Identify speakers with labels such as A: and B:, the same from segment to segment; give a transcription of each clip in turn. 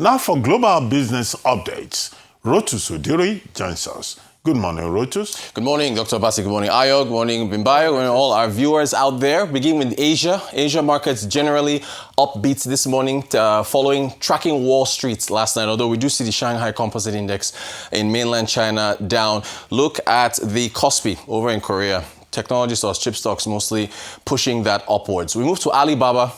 A: Now for global business updates, Rotus Udiri joins us. Good morning, Rotus.
B: Good morning, Dr. Basi. Good morning, Ayo. Good morning, Bimbayo. Good morning, all our viewers out there. Begin with Asia. Asia markets generally upbeat this morning, tracking Wall Street last night, although we do see the Shanghai Composite Index in mainland China down. Look at the Kospi over in Korea. Technology stocks, chip stocks mostly pushing that upwards. We move to Alibaba.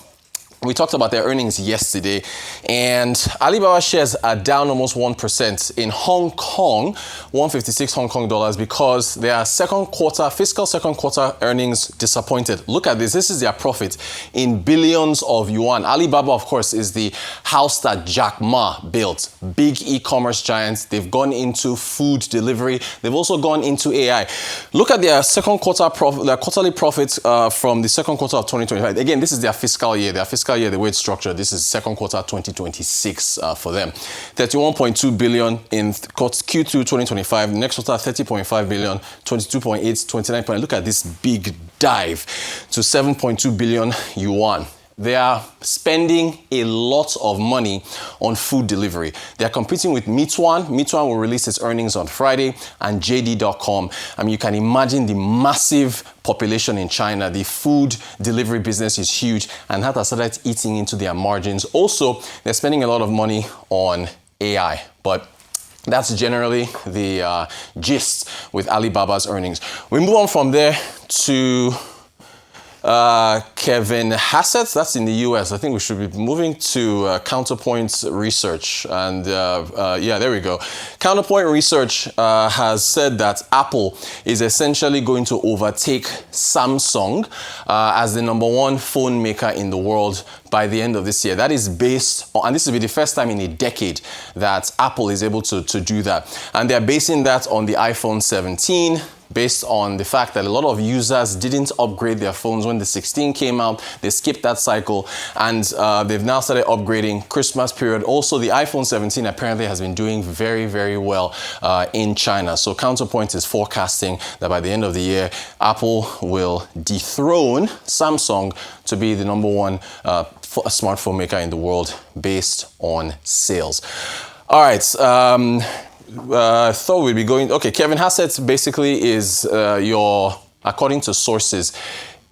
B: We talked about their earnings yesterday, and Alibaba shares are down almost 1% in Hong Kong, 156 Hong Kong dollars, because their fiscal second quarter earnings disappointed. Look at this. This is their profit in billions of yuan. Alibaba, of course, is the house that Jack Ma built. Big e-commerce giants. They've gone into food delivery. They've also gone into AI. Look at their their quarterly profits from the second quarter of 2025. Again, this is their fiscal year. The way it's structured, this is second quarter 2026 for them. 31.2 billion in Q2 2025. Next quarter, 30.5 billion, 22.8, 29. Look at this big dive to 7.2 billion yuan. They are spending a lot of money on food delivery. They are competing with Meituan. Meituan will release its earnings on Friday, and JD.com. I mean, you can imagine the massive population in China. The food delivery business is huge, and that has started eating into their margins. Also, they're spending a lot of money on AI, but that's generally the gist with Alibaba's earnings. We move on from there to Kevin Hassett, that's in the US. I think we should be moving to Counterpoint Research. And yeah, there we go. Counterpoint Research has said that Apple is essentially going to overtake Samsung as the #1 phone maker in the world by the end of this year. That is based on, and this will be the first time in a decade that Apple is able to do that. And they're basing that on the iPhone 17, based on the fact that a lot of users didn't upgrade their phones when the 16 came out. They skipped that cycle, and they've now started upgrading Christmas period. Also, the iPhone 17 apparently has been doing very, very well in China. So Counterpoint is forecasting that by the end of the year, Apple will dethrone Samsung to be the #1 smartphone maker in the world based on sales. All right. Thought we'd be going. Okay, Kevin Hassett basically is according to sources,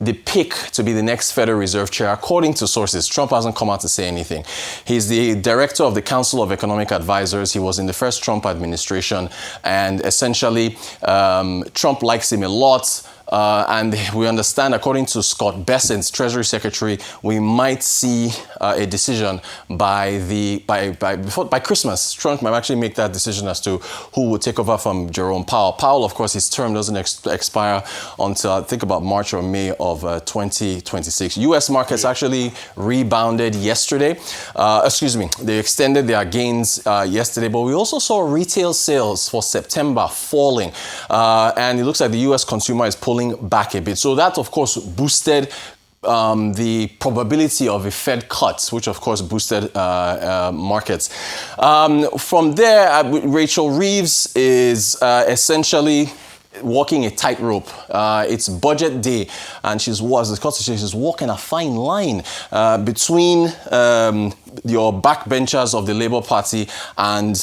B: the pick to be the next Federal Reserve Chair, according to sources. Trump hasn't come out to say anything. He's the director of the Council of Economic Advisors. He was in the first Trump administration, and essentially, Trump likes him a lot. And we understand, according to Scott Bessent, Treasury Secretary, we might see a decision by Christmas. Trump might actually make that decision as to who will take over from Jerome Powell. Powell, of course, his term doesn't expire until I think about March or May of 2026. U.S. markets actually rebounded yesterday. They extended their gains yesterday, but we also saw retail sales for September falling, and it looks like the U.S. consumer is pulling back a bit. So that, of course, boosted the probability of a Fed cut, which of course boosted markets. From there, Rachel Reeves is essentially walking a tightrope. It's budget day, and she's walking a fine line between your backbenchers of the Labour Party and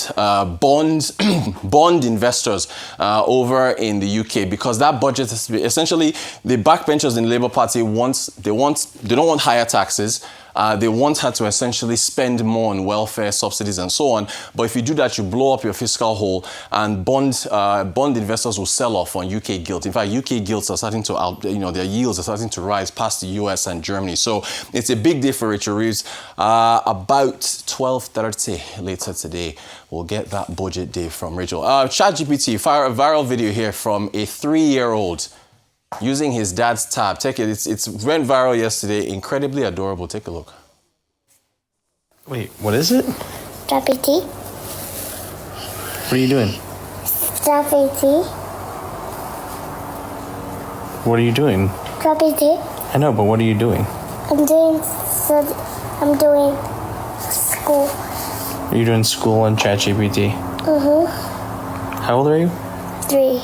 B: bond investors over in the UK, because that budget is essentially the backbenchers in the Labour Party they don't want higher taxes. They want her to essentially spend more on welfare, subsidies, and so on. But if you do that, you blow up your fiscal hole, and bond investors will sell off on UK gilt. In fact, UK gilts are starting to their yields are starting to rise past the US and Germany. So it's a big day for Rachel Reeves. About 12:30 later today, we'll get that budget day from Rachel. ChatGPT, a viral video here from a 3-year-old using his dad's tab. Take it. It went viral yesterday. Incredibly adorable. Take a look.
C: Wait, what is it?
D: ChatGPT.
C: What are you doing?
D: ChatGPT.
C: What are you doing?
D: ChatGPT.
C: I know, but what are you doing?
D: I'm doing school.
C: Are you doing school on ChatGPT?
D: Mm-hmm.
C: How old are you?
D: 3.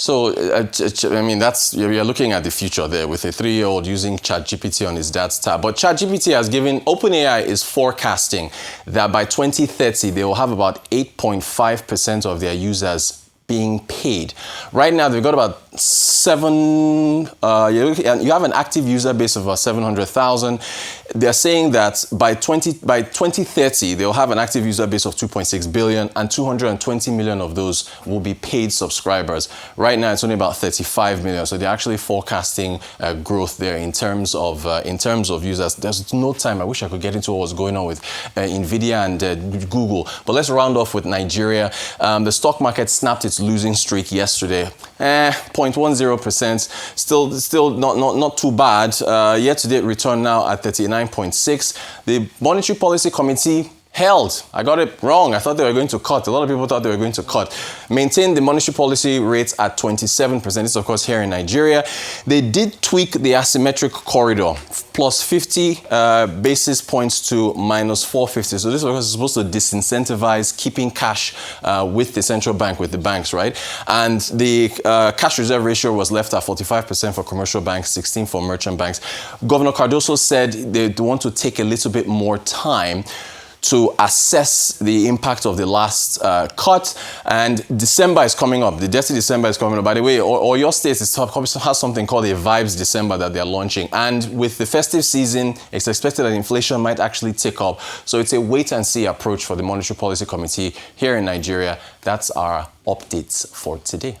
B: So, I mean, you're looking at the future there with a 3-year-old using ChatGPT on his dad's tab. But ChatGPT has OpenAI is forecasting that by 2030, they will have about 8.5% of their users being paid. Right now, they've got about you have an active user base of about 700,000. They're saying that by 2030, they'll have an active user base of 2.6 billion and 220 million of those will be paid subscribers. Right now, it's only about 35 million. So they're actually forecasting growth there in terms of users. There's no time. I wish I could get into what's going on with Nvidia and Google. But let's round off with Nigeria. The stock market snapped its losing streak yesterday. 0.10%. Still not too bad. Year-to-date return now at 39.6. The Monetary Policy Committee held. I got it wrong. I thought they were going to cut. A lot of people thought they were going to cut. Maintained the monetary policy rates at 27%. This is, of course, here in Nigeria. They did tweak the asymmetric corridor, plus 50 basis points to minus 450. So this was supposed to disincentivize keeping cash with the central bank, with the banks, right? And the cash reserve ratio was left at 45% for commercial banks, 16% for merchant banks. Governor Cardoso said they want to take a little bit more time to assess the impact of the last cut. And December is coming up. The dirty December is coming up. By the way, or your state has something called a Vibes December that they're launching. And with the festive season, it's expected that inflation might actually tick up. So it's a wait-and-see approach for the Monetary Policy Committee here in Nigeria. That's our updates for today.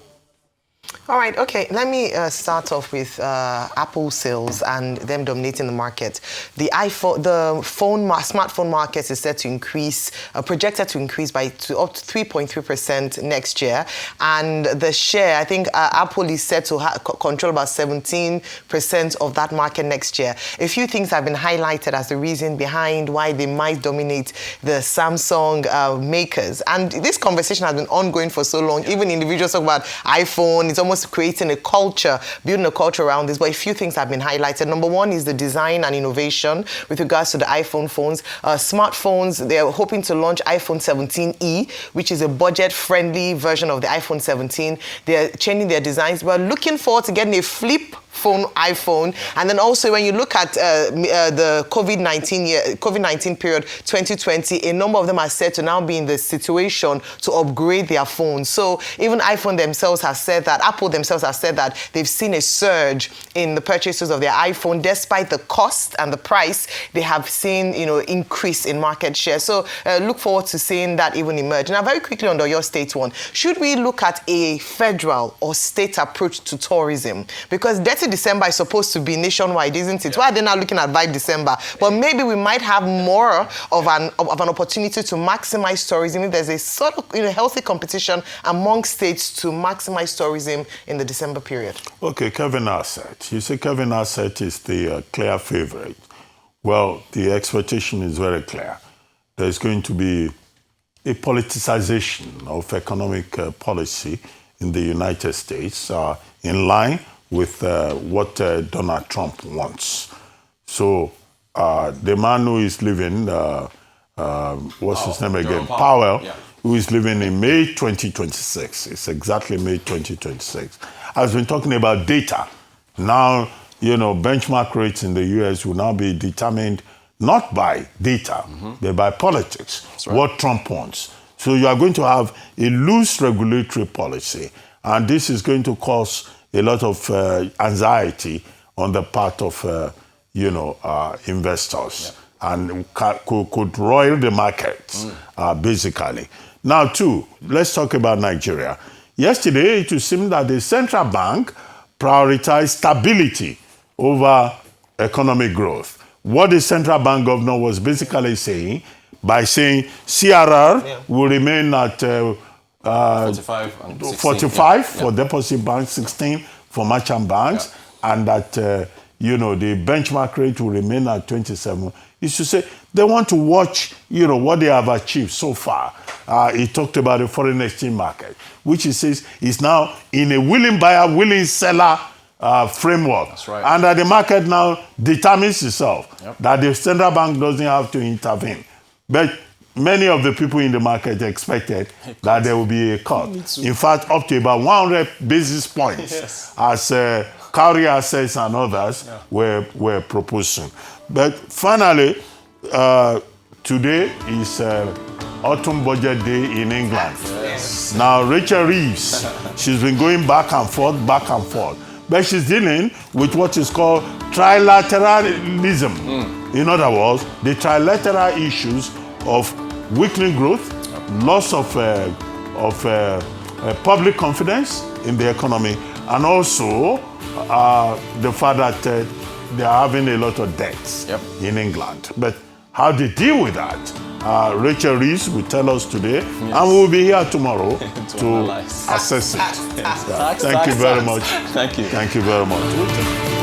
E: All right, okay. Let me start off with Apple sales and them dominating the market. The smartphone market is set to increase, projected to increase by up to 3.3% next year. And the share, I think Apple is set to control about 17% of that market next year. A few things have been highlighted as the reason behind why they might dominate the Samsung makers. And this conversation has been ongoing for so long. Even individuals talk about iPhone. It's almost creating a culture, building a culture around this. But a few things have been highlighted. Number one is the design and innovation with regards to the iPhone phones. Smartphones, they're hoping to launch iPhone 17e, which is a budget-friendly version of the iPhone 17. They're changing their designs. We're looking forward to getting a flip phone iPhone. And then also when you look at the COVID-19 period 2020, a number of them are said to now be in the situation to upgrade their phones. So even iPhone themselves have said that, Apple themselves have said that they've seen a surge in the purchases of their iPhone. Despite the cost and the price, they have seen, increase in market share. So look forward to seeing that even emerge. Now, very quickly on the Oyo State one, should we look at a federal or state approach to tourism? Because Dirty December is supposed to be nationwide, isn't it? Yeah. Why are they now looking at Vibe December? But maybe we might have more of an opportunity to maximize tourism if there's a sort of healthy competition among states to maximize tourism in the December period.
A: Okay, Kevin Asset. You say Kevin Asset is the clear favorite. Well, the expectation is very clear. There's going to be a politicization of economic policy in the United States in line with what Donald Trump wants. So the man who is leaving, what's his name again? Powell, yeah, who is leaving in May 2026. It's exactly May 2026. I've been talking about data. Now, benchmark rates in the US will now be determined not by data, but by politics, right, what Trump wants. So you are going to have a loose regulatory policy, and this is going to cause a lot of anxiety on the part of, investors, yeah, and could roil the markets, basically. Now, too, let's talk about Nigeria. Yesterday, it would seem that the central bank prioritized stability over economic growth. What the central bank governor was basically saying, by saying CRR, yeah, will remain at 45 and 16, yeah, for deposit banks, 16 for merchant banks, yeah, and that the benchmark rate will remain at 27. Is to say they want to watch what they have achieved so far. He talked about the foreign exchange market, which he says is now in a willing buyer, willing seller framework. That's right. And that the market now determines itself, yep, that the central bank doesn't have to intervene. But many of the people in the market expected that there will be a cut. In fact, up to about 100 basis points as carry assets and others were proposing. But finally, today is autumn budget day in England.
B: Yes.
A: Now, Rachel Reeves, she's been going back and forth. But she's dealing with what is called trilateralism. In other words, the trilateral issues of weakening growth, loss of public confidence in the economy, and also the fact that they are having a lot of debts in England. But how they deal with that, Rachel Reeves will tell us today, and we'll be here tomorrow to assess it. Thank you very much.
B: Thank you.
A: Thank you very much.